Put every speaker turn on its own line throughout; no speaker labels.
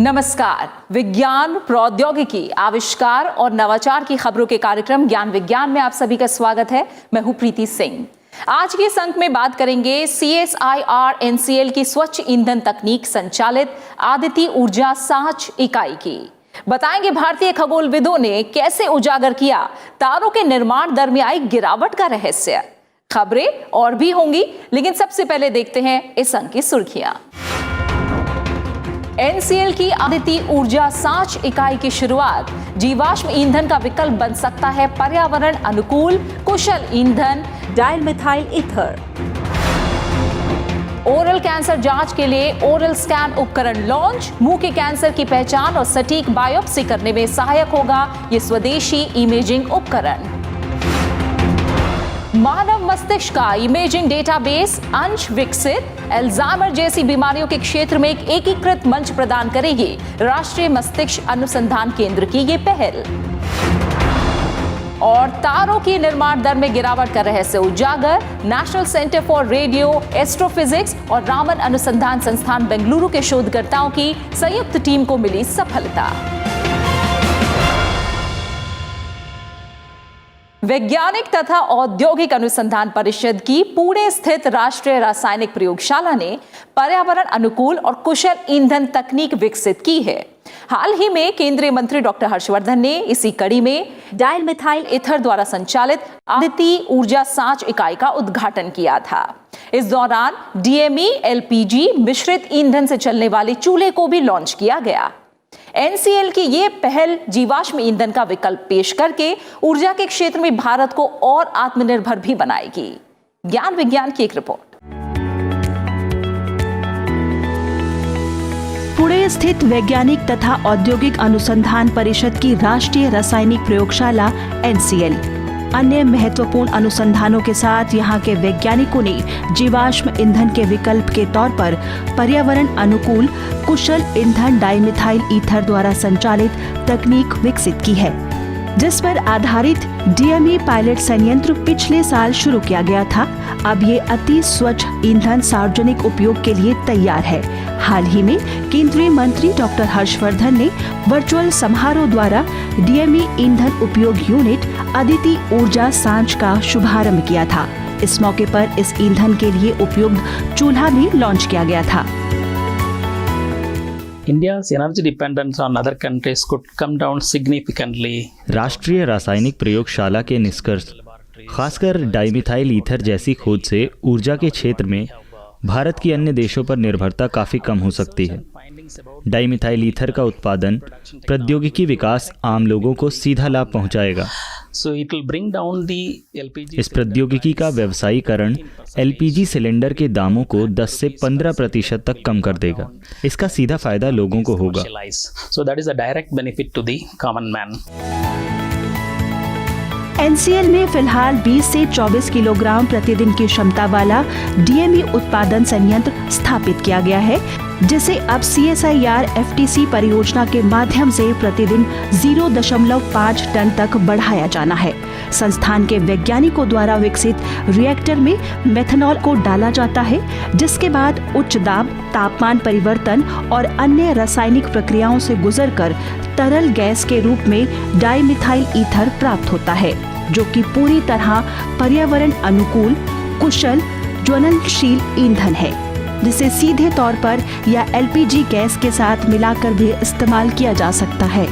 नमस्कार। विज्ञान, प्रौद्योगिकी, आविष्कार और नवाचार की खबरों के कार्यक्रम ज्ञान विज्ञान में आप सभी का स्वागत है। मैं हूं प्रीति सिंह। आज के इस अंक में बात करेंगे CSIR NCL की स्वच्छ ईंधन तकनीक संचालित आदित्य ऊर्जा सांच इकाई की। बताएंगे भारतीय खगोलविदों ने कैसे उजागर किया तारों के निर्माण दर में आई गिरावट का रहस्य। खबरें और भी होंगी, लेकिन सबसे पहले देखते हैं इस अंक की सुर्खियां। NCL की आदित्य ऊर्जा सांच इकाई की शुरुआत। जीवाश्म ईंधन का विकल्प बन सकता है पर्यावरण अनुकूल कुशल ईंधन dial methyl ether. Oral cancer जांच के लिए ओरल स्कैन उपकरण लॉन्च। मुंह के कैंसर की पहचान और सटीक बायोप्सी करने में सहायक होगा ये स्वदेशी इमेजिंग उपकरण। मानव मस्तिष्क का इमेजिंग डेटाबेस अंश विकसित। अल्जाइमर जैसी बीमारियों के क्षेत्र में एक एकीकृत मंच प्रदान करेगी राष्ट्रीय मस्तिष्क अनुसंधान केंद्र की ये पहल। और तारों की निर्माण दर में गिरावट का रहस्य उजागर। National centre for radio astrophysics और रामन अनुसंधान संस्थान बेंगलुरु के शोधकर्ताओं की संयुक्त टीम को मिली सफलता। वैज्ञानिक तथा औद्योगिक अनुसंधान परिषद की पुणे स्थित राष्ट्रीय रासायनिक प्रयोगशाला ने पर्यावरण अनुकूल और कुशल ईंधन तकनीक विकसित की है। हाल ही में केंद्रीय मंत्री डॉक्टर हर्षवर्धन ने इसी कड़ी में डायल मिथाइल ईथर द्वारा संचालित आदित्य ऊर्जा सांच इकाई का उद्घाटन किया था। इस दौरान DME LPG मिश्रित ईंधन से चलने वाले चूल्हे को भी लॉन्च किया गया। NCL की ये पहल जीवाश्म ईंधन का विकल्प पेश करके ऊर्जा के क्षेत्र में भारत को और आत्मनिर्भर भी बनाएगी। ज्ञान विज्ञान की एक रिपोर्ट।
पुणे स्थित वैज्ञानिक तथा औद्योगिक अनुसंधान परिषद की राष्ट्रीय रासायनिक प्रयोगशाला NCL अन्य महत्वपूर्ण अनुसंधानों के साथ यहाँ के वैज्ञानिकों ने जीवाश्म ईंधन के विकल्प के तौर पर पर्यावरण अनुकूल कुशल ईंधन डाइमिथाइल ईथर द्वारा संचालित तकनीक विकसित की है, जिस पर आधारित DME पायलट संयंत्र पिछले साल शुरू किया गया था। अब ये अति स्वच्छ ईंधन सार्वजनिक उपयोग के लिए तैयार है। हाल ही में केंद्रीय मंत्री डॉक्टर हर्षवर्धन ने वर्चुअल समारोह द्वारा DME ईंधन उपयोग यूनिट आदित्य ऊर्जा सांच का शुभारंभ किया था। इस मौके पर इस ईंधन के लिए उपयुक्त चूल्हा भी लॉन्च किया गया था।
India's energy dependence on other countries could come down significantly.
राष्ट्रीय रासायनिक प्रयोगशाला के निष्कर्ष, खासकर डाइमिथाइल ईथर जैसी खोज से ऊर्जा के क्षेत्र में भारत की अन्य देशों पर निर्भरता काफ़ी कम हो सकती है। डाइमिथाइल ईथर का उत्पादन प्रौद्योगिकी विकास आम लोगों को सीधा लाभ पहुंचाएगा। इस प्रौद्योगिकी का व्यवसायीकरण LPG सिलेंडर के दामों को 10 से 15% तक कम कर देगा। इसका सीधा फायदा लोगों को होगा।
NCL में फिलहाल 20 से 24 किलोग्राम प्रतिदिन की क्षमता वाला DME उत्पादन संयंत्र स्थापित किया गया है, जिसे अब CSIR FTC परियोजना के माध्यम से प्रतिदिन 0.5 टन तक बढ़ाया जाना है। संस्थान के वैज्ञानिकों द्वारा विकसित रिएक्टर में मेथनॉल को डाला जाता है, जिसके बाद उच्च दाब, तापमान परिवर्तन और अन्य रासायनिक प्रक्रियाओं से गुजरकर तरल गैस के रूप में डाइमिथाइल ईथर प्राप्त होता है, जो कि पूरी तरह पर्यावरण अनुकूल कुशल ज्वलनशील ईंधन है, जिसे सीधे तौर पर या LPG गैस के साथ मिलाकर भी इस्तेमाल किया जा सकता है।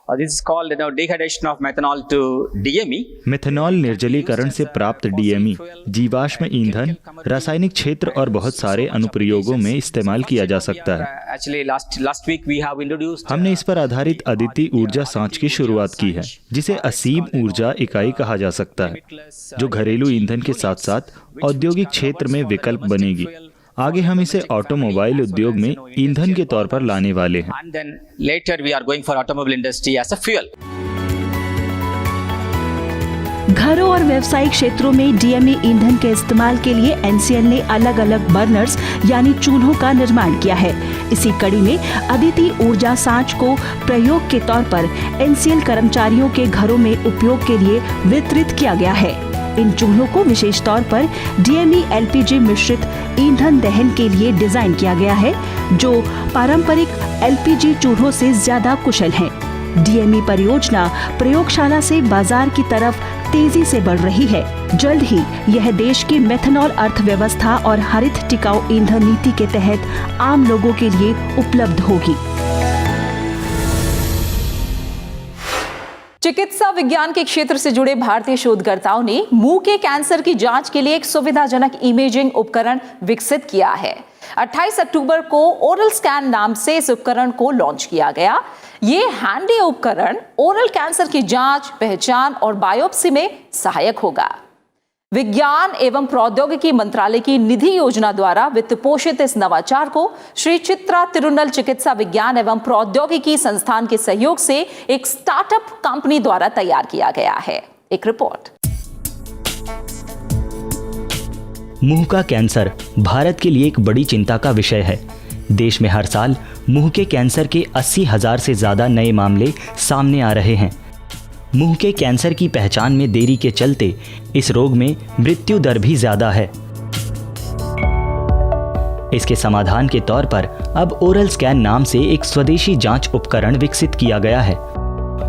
This is called degradation of methanol to DME.
Methanol निर्जलीकरण से प्राप्त DME जीवाश्म ईंधन रासायनिक क्षेत्र और बहुत सारे अनुप्रयोगों में इस्तेमाल किया जा सकता है। हमने इस पर आधारित आदित्य ऊर्जा सांच की शुरुआत की है, जिसे असीम ऊर्जा इकाई कहा जा सकता है, जो घरेलू ईंधन के साथ साथ औद्योगिक क्षेत्र में विकल्प बनेगी। आगे हम इसे ऑटोमोबाइल उद्योग में ईंधन के तौर पर लाने वाले हैं।
घरों और व्यावसायिक क्षेत्रों में DME ईंधन के इस्तेमाल के लिए NCL ने अलग अलग बर्नर्स यानी चूल्हों का निर्माण किया है। इसी कड़ी में आदित्य ऊर्जा सांच को प्रयोग के तौर पर NCL कर्मचारियों के घरों में उपयोग के लिए वितरित किया गया है। इन चूल्हों को विशेष तौर पर DME LPG मिश्रित ईंधन दहन के लिए डिजाइन किया गया है, जो पारंपरिक LPG चूल्हों से ज्यादा कुशल हैं। DME परियोजना प्रयोगशाला से बाजार की तरफ तेजी से बढ़ रही है। जल्द ही यह देश की मेथनॉल अर्थव्यवस्था और हरित टिकाऊ ईंधन नीति के तहत आम लोगों के लिए उपलब्ध होगी।
चिकित्सा विज्ञान के क्षेत्र से जुड़े भारतीय शोधकर्ताओं ने मुंह के कैंसर की जांच के लिए एक सुविधाजनक इमेजिंग उपकरण विकसित किया है। 28 अक्टूबर को ओरल स्कैन नाम से इस उपकरण को लॉन्च किया गया। ये हैंडी उपकरण ओरल कैंसर की जांच, पहचान और बायोप्सी में सहायक होगा। विज्ञान एवं प्रौद्योगिकी मंत्रालय की निधि योजना द्वारा वित्त पोषित इस नवाचार को श्री चित्रा तिरुनल चिकित्सा विज्ञान एवं प्रौद्योगिकी संस्थान के सहयोग से एक स्टार्टअप कंपनी द्वारा तैयार किया गया है। एक रिपोर्ट।
मुंह का कैंसर भारत के लिए एक बड़ी चिंता का विषय है। देश में हर साल मुंह के कैंसर के 80,000 से ज्यादा नए मामले सामने आ रहे हैं। मुंह के कैंसर की पहचान में देरी के चलते इस रोग में मृत्यु दर भी ज्यादा है। इसके समाधान के तौर पर अब ओरल स्कैन नाम से एक स्वदेशी जांच उपकरण विकसित किया गया है।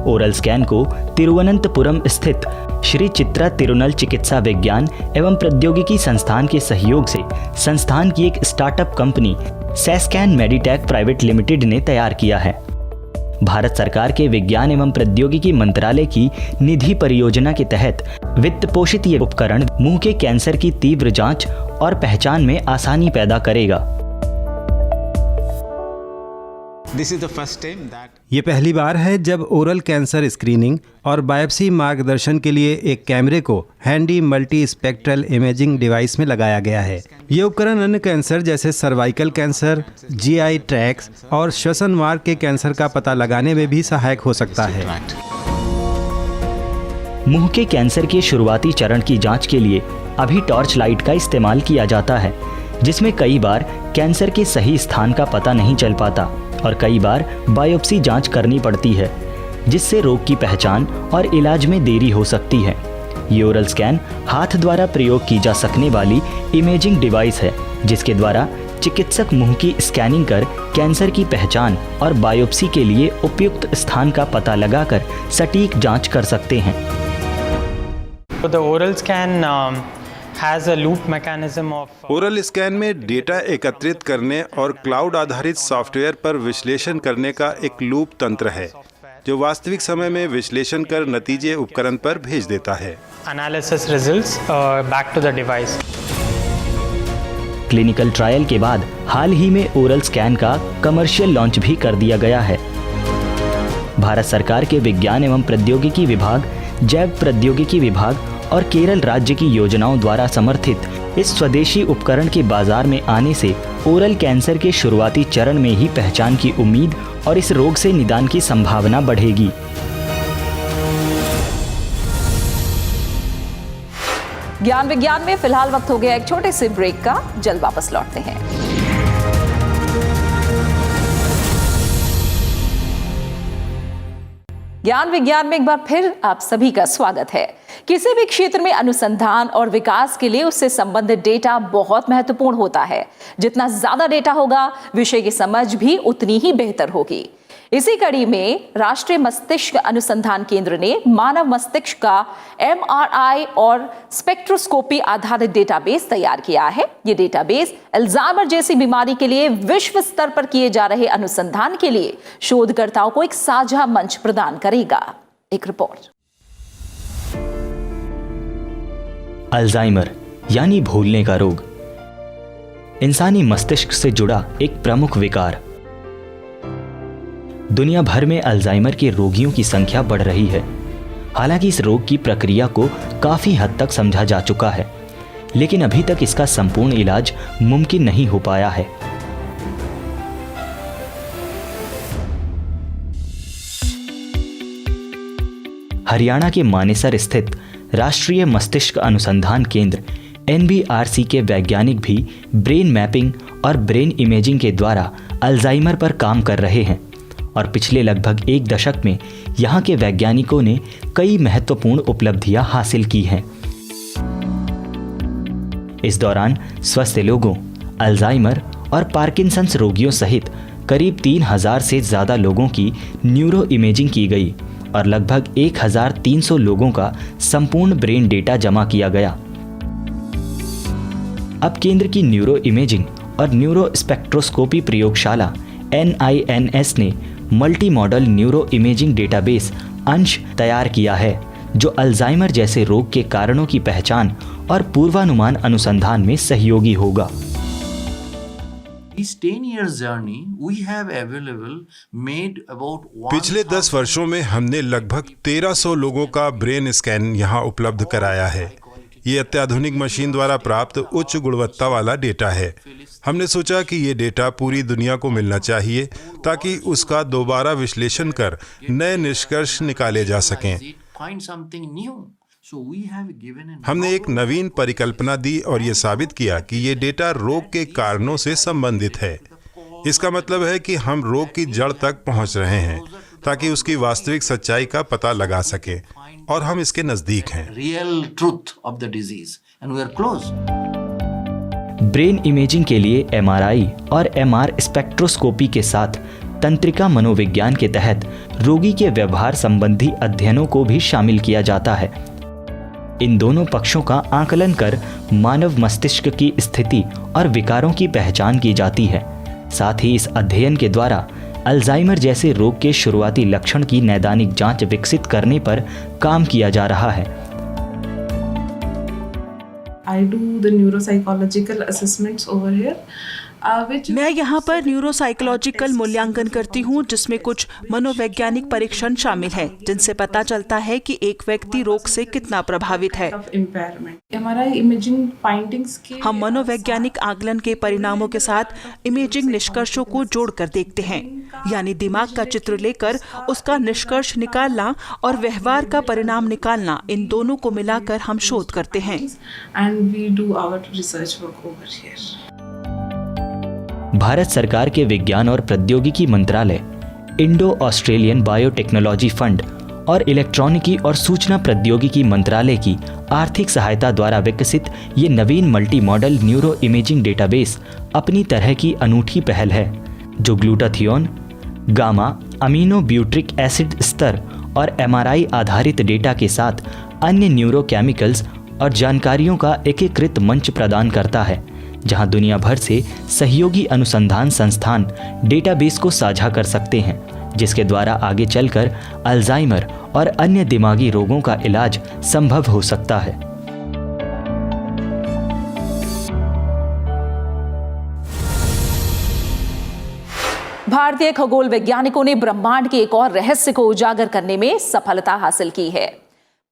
ओरल स्कैन को तिरुवनंतपुरम स्थित श्री चित्रा तिरुनल चिकित्सा विज्ञान एवं प्रौद्योगिकी संस्थान के सहयोग से संस्थान की एक startup company Sascan Meditech private limited ने तैयार किया है। भारत सरकार के विज्ञान एवं प्रौद्योगिकी मंत्रालय की निधि परियोजना के तहत वित्त पोषित ये उपकरण मुंह के कैंसर की तीव्र जांच और पहचान में आसानी पैदा करेगा।
ये पहली बार है जब ओरल कैंसर स्क्रीनिंग और बायोप्सी मार्गदर्शन के लिए एक कैमरे को handy multi spectral imaging device में लगाया गया है। ये उपकरण अन्य कैंसर जैसे सर्वाइकल कैंसर, GI ट्रैक्ट और श्वसन मार्ग के कैंसर का पता लगाने में भी सहायक हो सकता है।
मुंह के कैंसर के शुरुआती चरण की जांच के लिए अभी टॉर्च लाइट का इस्तेमाल किया जाता है, जिसमें कई बार कैंसर के सही स्थान का पता नहीं चल पाता और कई बार बायोप्सी जांच करनी पड़ती है, जिससे रोग की पहचान और इलाज में देरी हो सकती है। ये ओरल स्कैन हाथ द्वारा प्रयोग की जा सकने वाली इमेजिंग डिवाइस है, जिसके द्वारा चिकित्सक मुंह की स्कैनिंग कर कैंसर की पहचान और बायोप्सी के लिए उपयुक्त स्थान का पता लगाकर सटीक जांच कर सकते हैं।
ओरल स्कैन में डेटा एकत्रित करने और क्लाउड आधारित सॉफ्टवेयर पर विश्लेषण करने का एक लूप तंत्र है, जो वास्तविक समय में विश्लेषण कर नतीजे उपकरण पर भेज देता है।
Analysis results back to the device.
Clinical trial के बाद हाल ही में ओरल स्कैन का कमर्शियल लॉन्च भी कर दिया गया है। भारत सरकार के विज्ञान एवं प्रौद्योगिकी विभाग, जैव प्रौद्योगिकी विभाग और केरल राज्य की योजनाओं द्वारा समर्थित इस स्वदेशी उपकरण के बाजार में आने से ओरल कैंसर के शुरुआती चरण में ही पहचान की उम्मीद और इस रोग से निदान की संभावना बढ़ेगी।
ज्ञान विज्ञान में फिलहाल वक्त हो गया एक छोटे से ब्रेक का। जल्द वापस लौटते हैं। ज्ञान विज्ञान में एक बार फिर आप सभी का स्वागत है। किसी भी क्षेत्र में अनुसंधान और विकास के लिए उससे संबंधित डेटा बहुत महत्वपूर्ण होता है। जितना ज्यादा डेटा होगा, विषय की समझ भी उतनी ही बेहतर होगी। इसी कड़ी में राष्ट्रीय मस्तिष्क अनुसंधान केंद्र ने मानव मस्तिष्क का MRI और स्पेक्ट्रोस्कोपी आधारित डेटाबेस तैयार किया है। ये डेटाबेस अल्जाइमर जैसी बीमारी के लिए विश्व स्तर पर किए जा रहे अनुसंधान के लिए शोधकर्ताओं को एक साझा मंच प्रदान करेगा। एक रिपोर्ट।
अल्जाइमर यानी भूलने का रोग इंसानी मस्तिष्क से जुड़ा एक प्रमुख विकार। दुनिया भर में अल्जाइमर के रोगियों की संख्या बढ़ रही है। हालांकि इस रोग की प्रक्रिया को काफी हद तक समझा जा चुका है, लेकिन अभी तक इसका संपूर्ण इलाज मुमकिन नहीं हो पाया है। हरियाणा के मानेसर स्थित राष्ट्रीय मस्तिष्क अनुसंधान केंद्र NBRC के वैज्ञानिक भी ब्रेन मैपिंग और ब्रेन इमेजिंग के द्वारा अल्जाइमर पर काम कर रहे हैं और पिछले लगभग एक दशक में यहाँ के वैज्ञानिकों ने कई महत्वपूर्ण उपलब्धियां हासिल की हैं। इस दौरान स्वस्थ लोगों, अल्जाइमर और पार्किंसंस रोगियों सहित करीब 3000 से ज़्यादा लोगों की न्यूरो इमेजिंग की गई और लगभग 1300 लोगों का संपूर्ण ब्रेन डेटा जमा किया गया। अब केंद्र की न्यूरो इमेजिंग और न्यूरो स्पेक्ट्रोस्कोपी प्रयोगशाला NINS ने multi model neuro imaging database अंश तैयार किया है, जो अल्जाइमर जैसे रोग के कारणों की पहचान और पूर्वानुमान अनुसंधान में सहयोगी होगा।
पिछले 10 वर्षों में हमने लगभग 1300 लोगों का ब्रेन स्कैन यहाँ उपलब्ध कराया है। ये अत्याधुनिक मशीन द्वारा प्राप्त उच्च गुणवत्ता वाला डेटा है। हमने सोचा कि ये डेटा पूरी दुनिया को मिलना चाहिए ताकि उसका दोबारा विश्लेषण कर नए निष्कर्ष निकाले जा सकें। हमने एक नवीन परिकल्पना दी और ये साबित किया कि ये डेटा रोग के कारणों से संबंधित है। इसका मतलब है कि हम रोग की जड़ तक पहुंच रहे हैं ताकि उसकी वास्तविक सच्चाई का पता लगा सके और हम इसके नजदीक हैं।
ब्रेन इमेजिंग के लिए MRI और MR स्पेक्ट्रोस्कोपी के साथ तंत्रिका मनोविज्ञान के तहत रोगी के व्यवहार संबंधी अध्ययनों को भी शामिल किया जाता है। इन दोनों पक्षों का आकलन कर मानव मस्तिष्क की स्थिति और विकारों की पहचान की जाती है। साथ ही इस अध्ययन के द्वारा अल्जाइमर जैसे रोग के शुरुआती लक्षण की नैदानिक जांच विकसित करने पर काम किया जा रहा है।
I do the neuropsychological assessments over here.
मैं यहाँ पर न्यूरोसाइकोलॉजिकल मूल्यांकन करती हूँ, जिसमें कुछ मनोवैज्ञानिक परीक्षण शामिल हैं, जिनसे पता चलता है कि एक व्यक्ति रोग से कितना प्रभावित है। हम मनोवैज्ञानिक आकलन के परिणामों के साथ इमेजिंग निष्कर्षों को जोड़कर देखते हैं, यानी दिमाग का चित्र लेकर उसका निष्कर्ष निकालना और व्यवहार का परिणाम निकालना, इन दोनों को मिलाकर हम शोध करते हैं।
भारत सरकार के विज्ञान और प्रौद्योगिकी मंत्रालय, इंडो ऑस्ट्रेलियन बायोटेक्नोलॉजी फंड और इलेक्ट्रॉनिकी और सूचना प्रौद्योगिकी मंत्रालय की आर्थिक सहायता द्वारा विकसित ये नवीन multi model neuro imaging database अपनी तरह की अनूठी पहल है, जो glutathione, gamma amino butyric acid स्तर और MRI आधारित डेटा के साथ अन्य न्यूरोकेमिकल्स और जानकारियों का एकीकृत मंच प्रदान करता है, जहां दुनिया भर से सहयोगी अनुसंधान संस्थान डेटाबेस को साझा कर सकते हैं, जिसके द्वारा आगे चलकर अल्जाइमर और अन्य दिमागी रोगों का इलाज संभव हो सकता है।
भारतीय खगोल वैज्ञानिकों ने ब्रह्मांड के एक और रहस्य को उजागर करने में सफलता हासिल की है।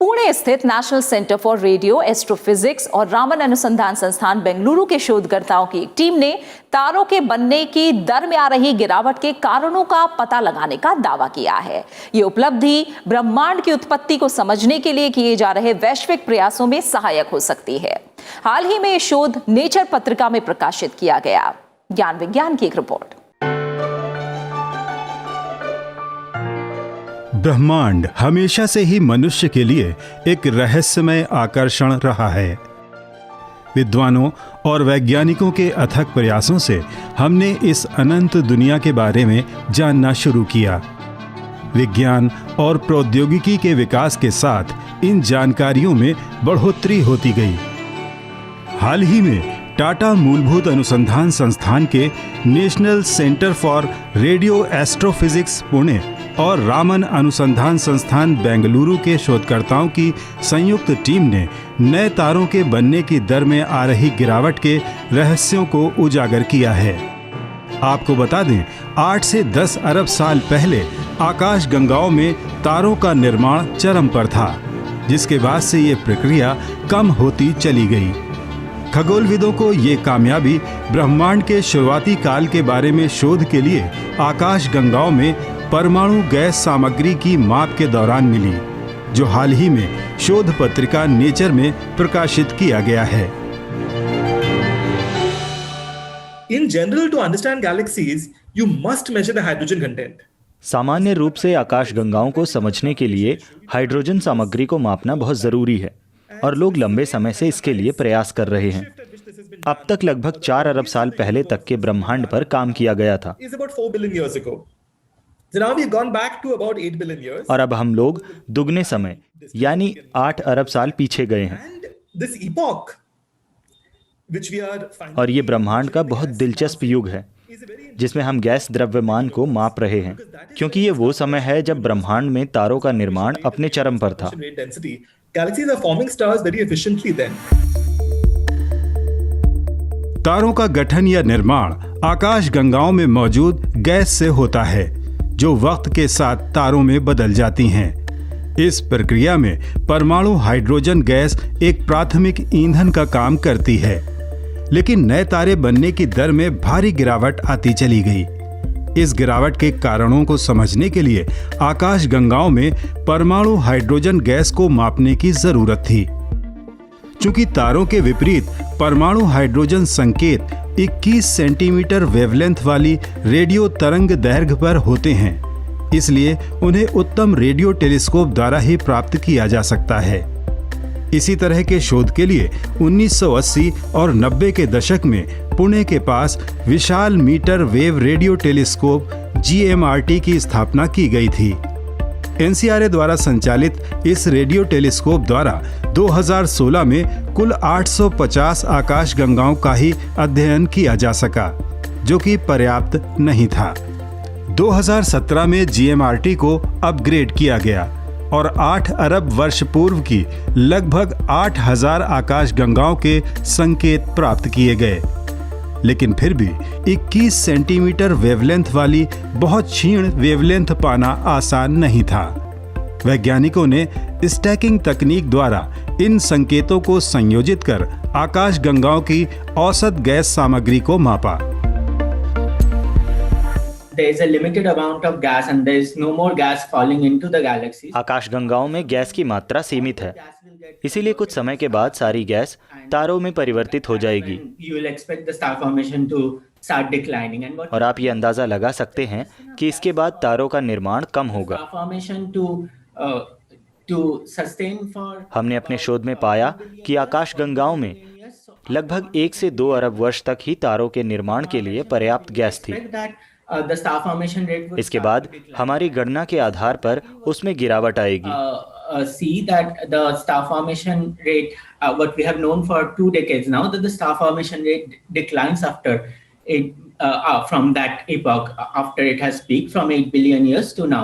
पुणे स्थित national centre for radio astrophysics और रामन अनुसंधान संस्थान बेंगलुरु के शोधकर्ताओं की एक टीम ने तारों के बनने की दर में आ रही गिरावट के कारणों का पता लगाने का दावा किया है। ये उपलब्धि ब्रह्मांड की उत्पत्ति को समझने के लिए किए जा रहे वैश्विक प्रयासों में सहायक हो सकती है। हाल ही में ये शोध नेचर पत्रिका में प्रकाशित किया गया। ज्ञान विज्ञान की एक रिपोर्ट।
ब्रह्मांड हमेशा से ही मनुष्य के लिए एक रहस्यमय आकर्षण रहा है। विद्वानों और वैज्ञानिकों के अथक प्रयासों से हमने इस अनंत दुनिया के बारे में जानना शुरू किया। विज्ञान और प्रौद्योगिकी के विकास के साथ इन जानकारियों में बढ़ोतरी होती गई। हाल ही में टाटा मूलभूत अनुसंधान संस्थान के national centre for radio astrophysics Pune और रामन अनुसंधान संस्थान बेंगलुरु के शोधकर्ताओं की संयुक्त टीम ने नए तारों के बनने की दर में आ रही गिरावट के रहस्यों को उजागर किया है। आपको बता दें, 8 से 10 अरब साल पहले आकाशगंगाओं में तारों का निर्माण चरम पर था, जिसके बाद से ये प्रक्रिया कम होती चली गई। खगोलविदों को ये कामयाबी ब्रह्मांड के शुरुआती काल के बारे में शोध के लिए आकाशगंगाओं में परमाणु गैस सामग्री की माप के दौरान मिली, जो हाल ही में शोध पत्रिका नेचर में प्रकाशित किया गया है।
In general, to understand galaxies, you must measure the hydrogen content.
सामान्य रूप से आकाशगंगाओं को समझने के लिए हाइड्रोजन सामग्री को मापना बहुत जरूरी है और लोग लंबे समय से इसके लिए प्रयास कर रहे हैं। अब तक लगभग 4 अरब साल पहले तक के ब्रह्मांड पर काम किया गया था
is about 4 billion years ago. So now we've gone back to about 8 billion years.
और अब हम लोग दुगने समय यानी 8 अरब साल पीछे गए हैं।
And this epoch, which we are finding,
और ये ब्रह्मांड का बहुत दिलचस्प युग है जिसमें हम गैस द्रव्यमान को माप रहे हैं, क्योंकि ये वो समय है जब ब्रह्मांड में तारों का निर्माण अपने चरम पर था।
rate density. Galaxies are forming stars very efficiently then.
तारों का गठन या निर्माण आकाश गंगाओं में मौजूद गैस से होता है जो वक्त के साथ तारों में बदल जाती हैं। इस प्रक्रिया में परमाणु हाइड्रोजन गैस एक प्राथमिक ईंधन का काम करती है, लेकिन नए तारे बनने की दर में भारी गिरावट आती चली गई। इस गिरावट के कारणों को समझने के लिए आकाश गंगाओं में परमाणु हाइड्रोजन गैस को मापने की जरूरत थी। चूंकि तारों के विपरीत परमाणु हाइड्रोजन संकेत 21 सेंटीमीटर वेवलेंथ वाली रेडियो तरंग दैर्घ्य पर होते हैं, इसलिए उन्हें उत्तम रेडियो टेलीस्कोप द्वारा ही प्राप्त किया जा सकता है। इसी तरह के शोध के लिए 1980 और 90 के दशक में पुणे के पास विशाल metre wave radio telescope GMRT की स्थापना की गई थी। NCRA द्वारा संचालित इस रेडियो टेलीस्कोप द्वारा 2016 में कुल 850 आकाश गंगाओं का ही अध्ययन किया जा सका, जो कि पर्याप्त नहीं था। 2017 में GMRT को अपग्रेड किया गया और 8 अरब वर्ष पूर्व की लगभग 8000 आकाश गंगाओं के संकेत प्राप्त किए गए, लेकिन फिर भी 21 सेंटीमीटर वेवलेंथ वाली बहुत क्षीण वेवलेंथ पाना आसान नहीं था। वैज्ञानिकों ने स्टैकिंग तकनीक द्वारा इन संकेतों को संयोजित कर आकाश गंगाओं की औसत गैस सामग्री को मापा।
There is a limited amount of gas and there is no more gas falling into the galaxies.
आकाश गंगाओं में गैस की मात्रा सीमित है, इसीलिए कुछ समय के बाद सारी गैस तारों में परिवर्तित हो जाएगी।
You will expect the star formation to start declining and what
और आप ये अंदाजा लगा सकते हैं कि इसके बाद तारों का निर्माण कम होगा।
star formation to sustain for
हमने अपने शोध में पाया कि आकाश गंगाओं में लगभग 1 से 2 अरब वर्ष तक ही तारों के निर्माण के लिए पर्याप्त गैस थी।
the star formation rate would
इसके बाद हमारी गणना के आधार पर उसमें गिरावट आएगी।
see that the star formation rate what we have known for 2 decades now that the star formation rate declines after it from that epoch after it has peaked from 8 billion years to now.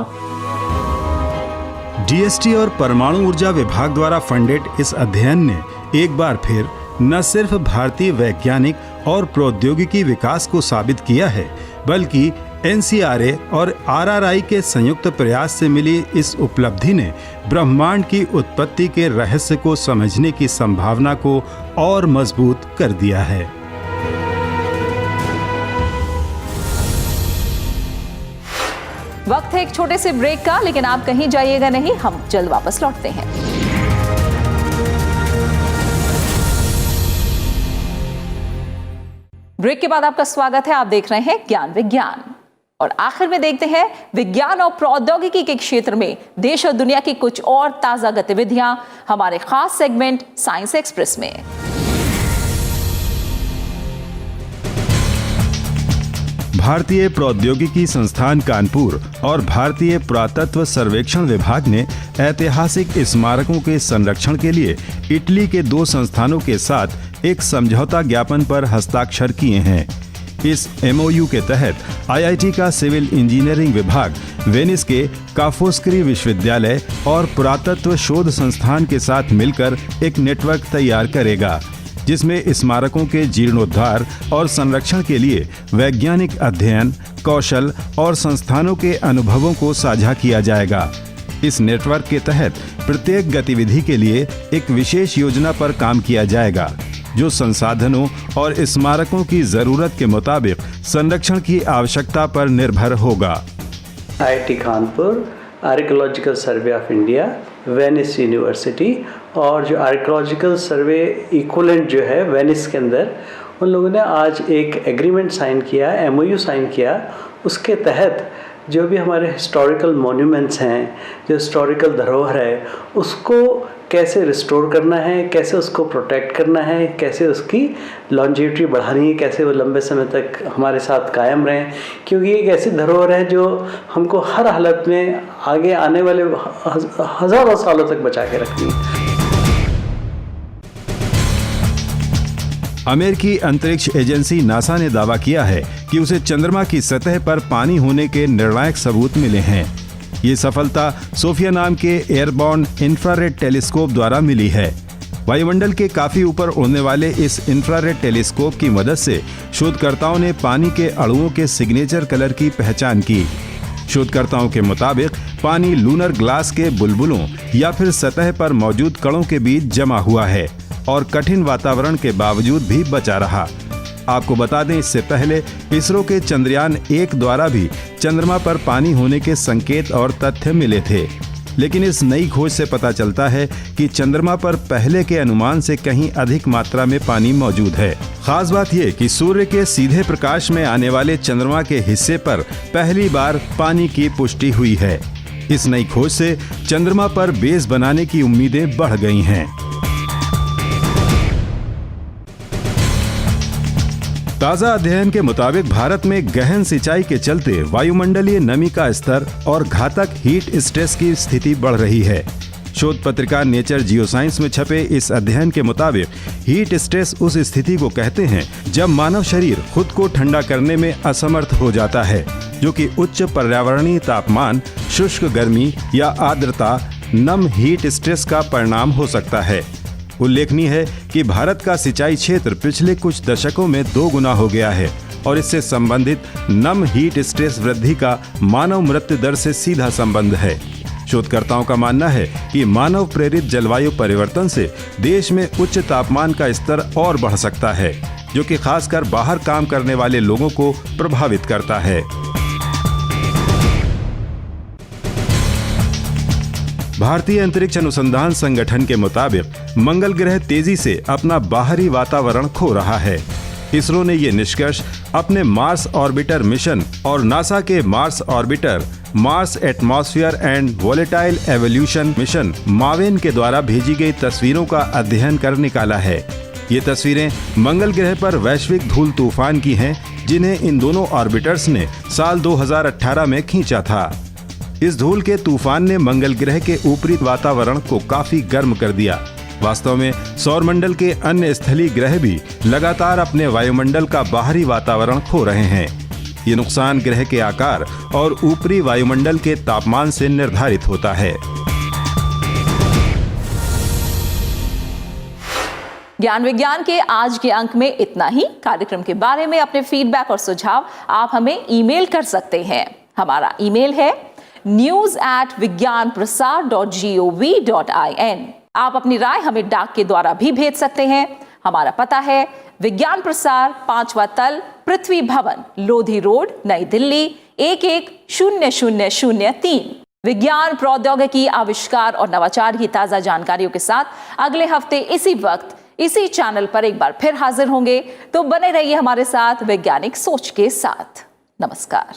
DST और परमाणु ऊर्जा विभाग द्वारा funded इस अध्ययन ने एक बार फिर न सिर्फ भारतीय वैज्ञानिक और प्रौद्योगिकी विकास को साबित किया है, बल्कि NCRA और RRI के संयुक्त प्रयास से मिली इस उपलब्धि ने ब्रह्मांड की उत्पत्ति के रहस्य को समझने की संभावना को और मजबूत कर दिया है।
वक्त है एक छोटे से ब्रेक का, लेकिन आप कहीं जाइएगा नहीं, हम जल्द वापस लौटते हैं। ब्रेक के बाद आपका स्वागत है। आप देख रहे हैं ज्ञान विज्ञान और आखिर में देखते हैं विज्ञान और प्रौद्योगिकी के क्षेत्र में देश और दुनिया की कुछ और ताजा गतिविधियां हमारे खास सेगमेंट साइंस एक्सप्रेस में।
भारतीय प्रौद्योगिकी संस्थान कानपुर और भारतीय पुरातत्व सर्वेक्षण विभाग ने ऐतिहासिक स्मारकों के संरक्षण के लिए इटली के 2 संस्थानों के साथ एक समझौता ज्ञापन पर हस्ताक्षर किए हैं। इस MOU के तहत IIT का सिविल इंजीनियरिंग विभाग वेनिस के काफोस्करी विश्वविद्यालय और पुरातत्व शोध संस्थान के साथ मिलकर एक नेटवर्क तैयार करेगा, जिसमें स्मारकों के जीर्णोद्धार और संरक्षण के लिए वैज्ञानिक अध्ययन, कौशल और संस्थानों के अनुभवों को साझा किया जाएगा। इस नेटवर्क के तहत प्रत्येक गतिविधि के लिए एक विशेष योजना पर काम किया जाएगा, जो संसाधनों और स्मारकों की जरूरत के मुताबिक संरक्षण की आवश्यकता पर निर्भर होगा।
IIT Kanpur, archaeological survey of India, Venice university और जो आर्कियोलॉजिकल सर्वे इक्विवेलेंट जो है वेनिस के अंदर, उन लोगों ने आज एक एग्रीमेंट साइन किया, MOU साइन किया। उसके तहत जो भी हमारे हिस्टोरिकल मॉन्यूमेंट्स हैं, जो हिस्टोरिकल धरोहर है, उसको कैसे रिस्टोर करना है, कैसे उसको प्रोटेक्ट करना है, कैसे उसकी लॉन्जेविटी बढ़ानी है, कैसे वो लंबे समय तक हमारे साथ कायम रहें, क्योंकि एक ऐसी धरोहर है जो हमको हर हालत में आगे आने वाले हज़ारों सालों तक बचा के रखनी है।
अमेरिकी अंतरिक्ष एजेंसी नासा ने दावा किया है कि उसे चंद्रमा की सतह पर पानी होने के निर्णायक सबूत मिले हैं। ये सफलता सोफिया नाम के एयरबॉर्न इंफ्रारेड टेलीस्कोप द्वारा मिली है। वायुमंडल के काफी ऊपर उड़ने वाले इस इंफ्रारेड टेलीस्कोप की मदद से शोधकर्ताओं ने पानी के अणुओं के सिग्नेचर कलर की पहचान की। शोधकर्ताओं के मुताबिक पानी लूनर ग्लास के बुलबुलों या फिर सतह पर मौजूद कणों के बीच जमा हुआ है और कठिन वातावरण के बावजूद भी बचा रहा। आपको बता दें, इससे पहले इसरो के चंद्रयान 1 द्वारा भी चंद्रमा पर पानी होने के संकेत और तथ्य मिले थे, लेकिन इस नई खोज से पता चलता है कि चंद्रमा पर पहले के अनुमान से कहीं अधिक मात्रा में पानी मौजूद है। खास बात यह कि सूर्य के सीधे प्रकाश में आने वाले चंद्रमा के हिस्से पर पहली बार पानी की पुष्टि हुई है। इस नई खोज से चंद्रमा पर बेस बनाने की उम्मीदें बढ़ गई हैं। ताजा अध्ययन के मुताबिक भारत में गहन सिंचाई के चलते वायुमंडलीय नमी का स्तर और घातक हीट स्ट्रेस की स्थिति बढ़ रही है। शोध पत्रिका नेचर जियोसाइंस में छपे इस अध्ययन के मुताबिक हीट स्ट्रेस उस स्थिति को कहते हैं जब मानव शरीर खुद को ठंडा करने में असमर्थ हो जाता है, जो कि उच्च पर्यावरणीय तापमान, शुष्क गर्मी या आर्द्रता, नम हीट स्ट्रेस का परिणाम हो सकता है। उल्लेखनीय है कि भारत का सिंचाई क्षेत्र पिछले कुछ दशकों में 2 गुना हो गया है और इससे संबंधित नम हीट स्ट्रेस वृद्धि का मानव मृत्यु दर से सीधा संबंध है। शोधकर्ताओं का मानना है कि मानव प्रेरित जलवायु परिवर्तन से देश में उच्च तापमान का स्तर और बढ़ सकता है, जो कि खासकर बाहर काम करने वाले लोगों को प्रभावित करता है। भारतीय अंतरिक्ष अनुसंधान संगठन के मुताबिक मंगल ग्रह तेजी से अपना बाहरी वातावरण खो रहा है। इसरो ने ये निष्कर्ष अपने मार्स ऑर्बिटर मिशन और नासा के Mars orbiter, Mars atmosphere and volatile evolution mission Maven के द्वारा भेजी गई तस्वीरों का अध्ययन कर निकाला है। ये तस्वीरें मंगल ग्रह पर वैश्विक धूल तूफान की हैं, जिन्हें इन दोनों ऑर्बिटर्स ने साल 2018 में खींचा था। इस धूल के तूफान ने मंगल ग्रह के ऊपरी वातावरण को काफी गर्म कर दिया। वास्तव में सौरमंडल के अन्य स्थलीय ग्रह भी लगातार अपने वायुमंडल का बाहरी वातावरण खो रहे हैं। ये नुकसान ग्रह के आकार और ऊपरी वायुमंडल के तापमान से निर्धारित होता है।
ज्ञान विज्ञान के आज के अंक में इतना ही। कार्यक्रम के बारे में अपने फीडबैक और सुझाव आप हमें ईमेल कर सकते हैं। हमारा ईमेल है news@vigyanprasar.gov.in। आप अपनी राय हमें डाक के द्वारा भी भेज सकते हैं। हमारा पता है विज्ञान प्रसार, 5वां तल, पृथ्वी भवन, लोधी रोड, नई दिल्ली 110003। विज्ञान, प्रौद्योगिकी, आविष्कार और नवाचार की ताजा जानकारियों के साथ अगले हफ्ते इसी वक्त इसी चैनल पर एक बार फिर हाजिर होंगे। तो बने रहिए हमारे साथ वैज्ञानिक सोच के साथ। नमस्कार।